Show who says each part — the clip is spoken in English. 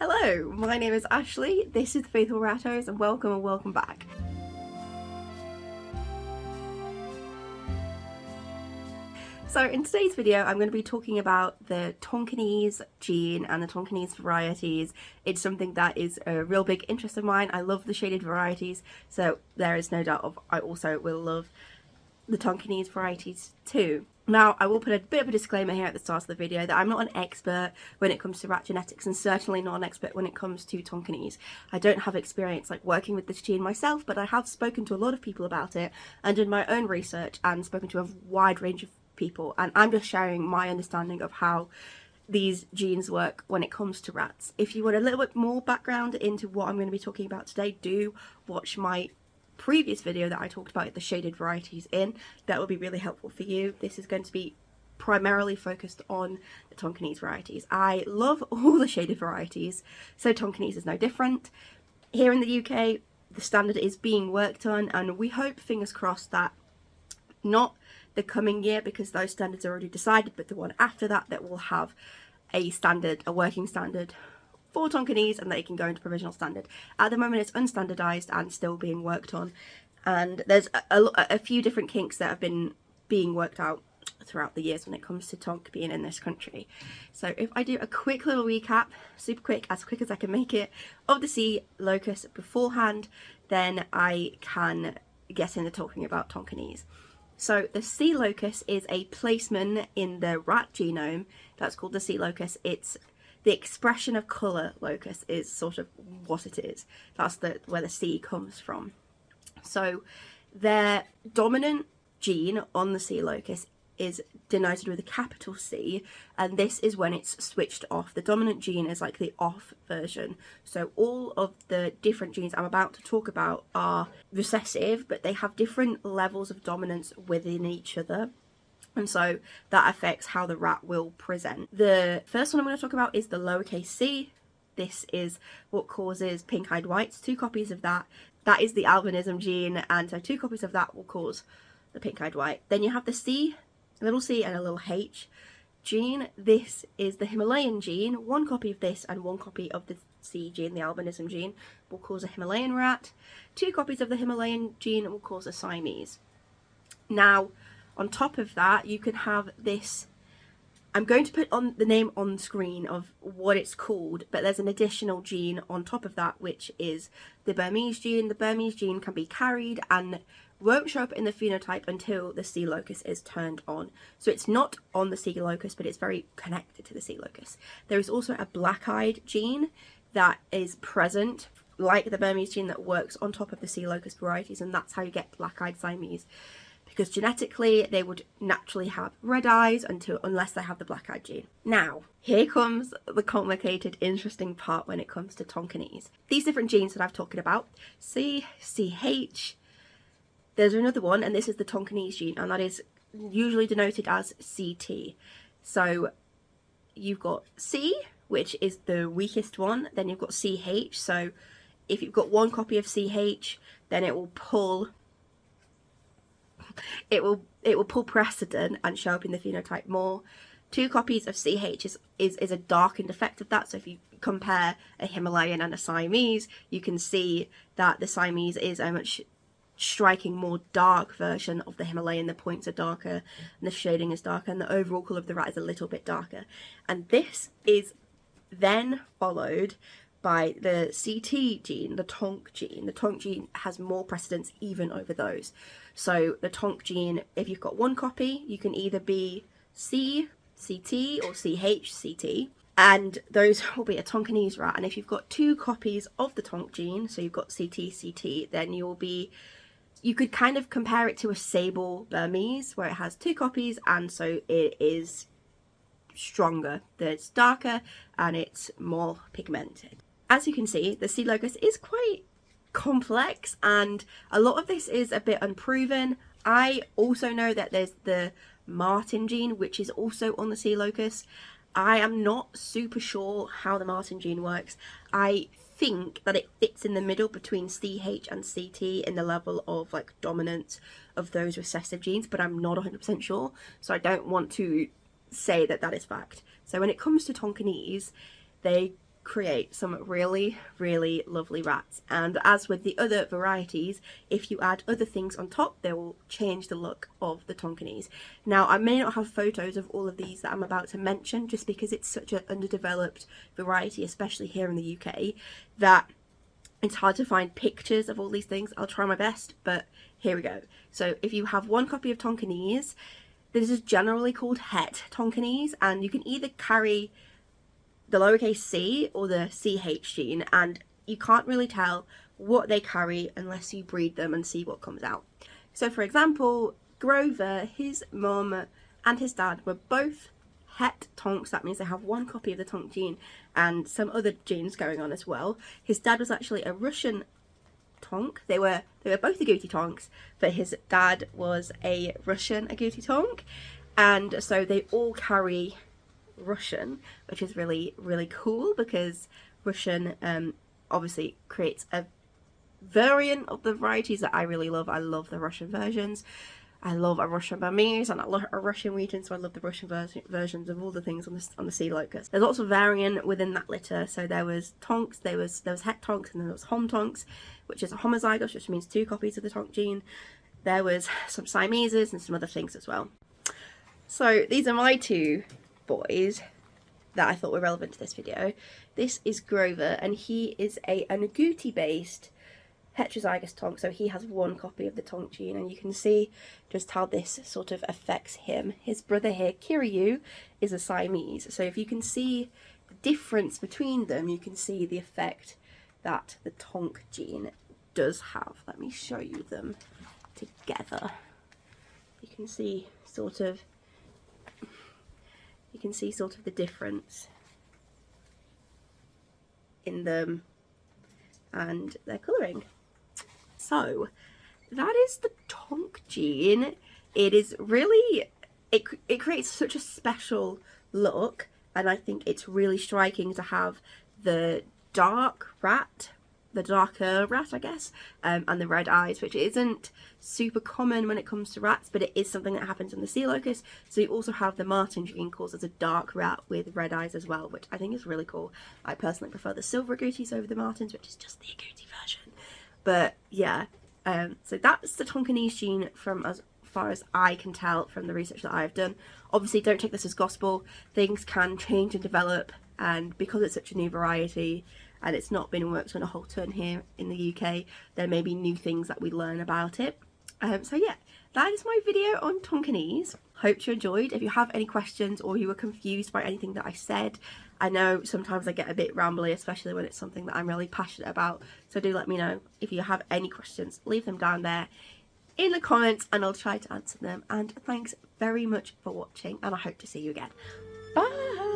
Speaker 1: Hello, my name is Ashley, this is Faithful Rattos, and welcome back. So in today's video I'm going to be talking about the Tonkinese gene and the Tonkinese varieties. It's something that is a real big interest of mine. I love the shaded varieties, so there is no doubt I also will love the Tonkinese varieties too. Now, I will put a bit of a disclaimer here at the start of the video that I'm not an expert when it comes to rat genetics, and certainly not an expert when it comes to Tonkinese. I don't have experience like working with this gene myself, but I have spoken to a lot of people about it and done my own research and spoken to a wide range of people, and I'm just sharing my understanding of how these genes work when it comes to rats. If you want a little bit more background into what I'm going to be talking about today, do watch my previous video that I talked about the shaded varieties in. That will be really helpful for you. This is going to be primarily focused on the Tonkinese varieties. I love all the shaded varieties, so Tonkinese is no different. Here in the UK, the standard is being worked on, and we hope, fingers crossed, that not the coming year, because those standards are already decided, but the one after that will have a standard, a working standard for Tonkinese, and they can go into provisional standard. At the moment it's unstandardized and still being worked on, and there's a few different kinks that have been being worked out throughout the years when it comes to Tonk being in this country. So if I do a quick little recap, super quick, as quick as I can make it, of the C Locus beforehand, then I can get into talking about Tonkinese. So the C Locus is a placement in the rat genome that's called the C Locus. It's the expression of colour locus is sort of what it is. That's where the C comes from. So their dominant gene on the C locus is denoted with a capital C, and this is when it's switched off. The dominant gene is like the off version. So all of the different genes I'm about to talk about are recessive, but they have different levels of dominance within each other. And so that affects how the rat will present. The first one I'm going to talk about is the lowercase c. This is what causes pink-eyed whites. 2 copies of that. That is the albinism gene, and so 2 copies of that will cause the pink-eyed white. Then you have the C, a little c and a little h gene. This is the Himalayan gene. 1 copy of this and 1 copy of the C gene, the albinism gene, will cause a Himalayan rat. 2 copies of the Himalayan gene will cause a Siamese. Now, on top of that, you can have this. I'm going to put on the name on screen of what it's called, but there's an additional gene on top of that, which is the Burmese gene. The Burmese gene can be carried and won't show up in the phenotype until the C locus is turned on. So it's not on the C locus, but it's very connected to the C locus. There is also a black-eyed gene that is present, like the Burmese gene, that works on top of the C locus varieties, and that's how you get black-eyed Siamese. Because genetically they would naturally have red eyes unless they have the black-eyed gene. Now, here comes the complicated, interesting part when it comes to Tonkinese. These different genes that I've talked about, C, CH, there's another one, and this is the Tonkinese gene, and that is usually denoted as CT. So you've got C, which is the weakest one, then you've got CH, so if you've got 1 copy of CH, then it will pull precedent and show up in the phenotype more. 2 copies of CH is a darkened effect of that. So if you compare a Himalayan and a Siamese, you can see that the Siamese is a much striking, more dark version of the Himalayan. The points are darker and the shading is darker, and the overall colour of the rat is a little bit darker. And this is then followed by the CT gene, the Tonk gene. The Tonk gene has more precedence even over those. So the Tonk gene, if you've got 1 copy, you can either be C, CT, or CH, CT, and those will be a Tonkinese rat. And if you've got 2 copies of the Tonk gene, so you've got CT, CT, then you could kind of compare it to a sable Burmese, where it has 2 copies, and so it is stronger. It's darker and it's more pigmented. As you can see, the C locus is quite complex, and a lot of this is a bit unproven. I also know that there's the Martin gene, which is also on the C locus. I am not super sure how the Martin gene works. I think that it fits in the middle between CH and CT in the level of like dominance of those recessive genes, but I'm not 100% sure, so I don't want to say that that is fact. So when it comes to Tonkinese, they create some really, really lovely rats. And as with the other varieties, if you add other things on top, they will change the look of the Tonkinese. Now, I may not have photos of all of these that I'm about to mention, just because it's such an underdeveloped variety, especially here in the UK, that it's hard to find pictures of all these things. I'll try my best, but here we go. So if you have one copy of Tonkinese, this is generally called het Tonkinese, and you can either carry the lowercase c or the ch gene, and you can't really tell what they carry unless you breed them and see what comes out. So for example, Grover, his mum and his dad were both het Tonks. That means they have one copy of the Tonk gene and some other genes going on as well. His dad was actually a Russian Tonk. They were both agouti Tonks, but his dad was a Russian agouti Tonk, and so they all carry Russian, which is really, really cool, because Russian obviously creates a variant of the varieties that I really love. I love the Russian versions. I love a Russian Burmese and I love a Russian region, so I love the Russian versions of all the things on the C Locus. There's lots of variant within that litter. So there was Tonks, there was het Tonks, and then there was hom Tonks, which is a homozygous, which means 2 copies of the Tonk gene. There was some Siameses and some other things as well. So these are my 2 boys that I thought were relevant to this video. This is Grover, and he is an agouti based heterozygous Tonk, so he has 1 copy of the Tonk gene, and you can see just how this sort of affects him. His brother here, Kiryu, is a Siamese, so if you can see the difference between them, you can see the effect that the Tonk gene does have. Let me show you them together. You can see sort of the difference in them and their colouring. So that is the Tonk gene. It is really, it creates such a special look, and I think it's really striking to have the darker rat, I guess, and the red eyes, which isn't super common when it comes to rats, but it is something that happens in the C Locus. So you also have the Martin gene causes a dark rat with red eyes as well, which I think is really cool. I personally prefer the silver agoutis over the Martins, which is just the agouti version. But yeah, so that's the Tonkinese gene from as far as I can tell from the research that I've done. Obviously, don't take this as gospel. Things can change and develop, and because it's such a new variety and it's not been worked on a whole ton here in the UK, there may be new things that we learn about it. So yeah, that is my video on Tonkinese. Hope you enjoyed. If you have any questions or you were confused by anything that I said, I know sometimes I get a bit rambly, especially when it's something that I'm really passionate about, so do let me know. If you have any questions, leave them down there in the comments and I'll try to answer them. And thanks very much for watching, and I hope to see you again. Bye!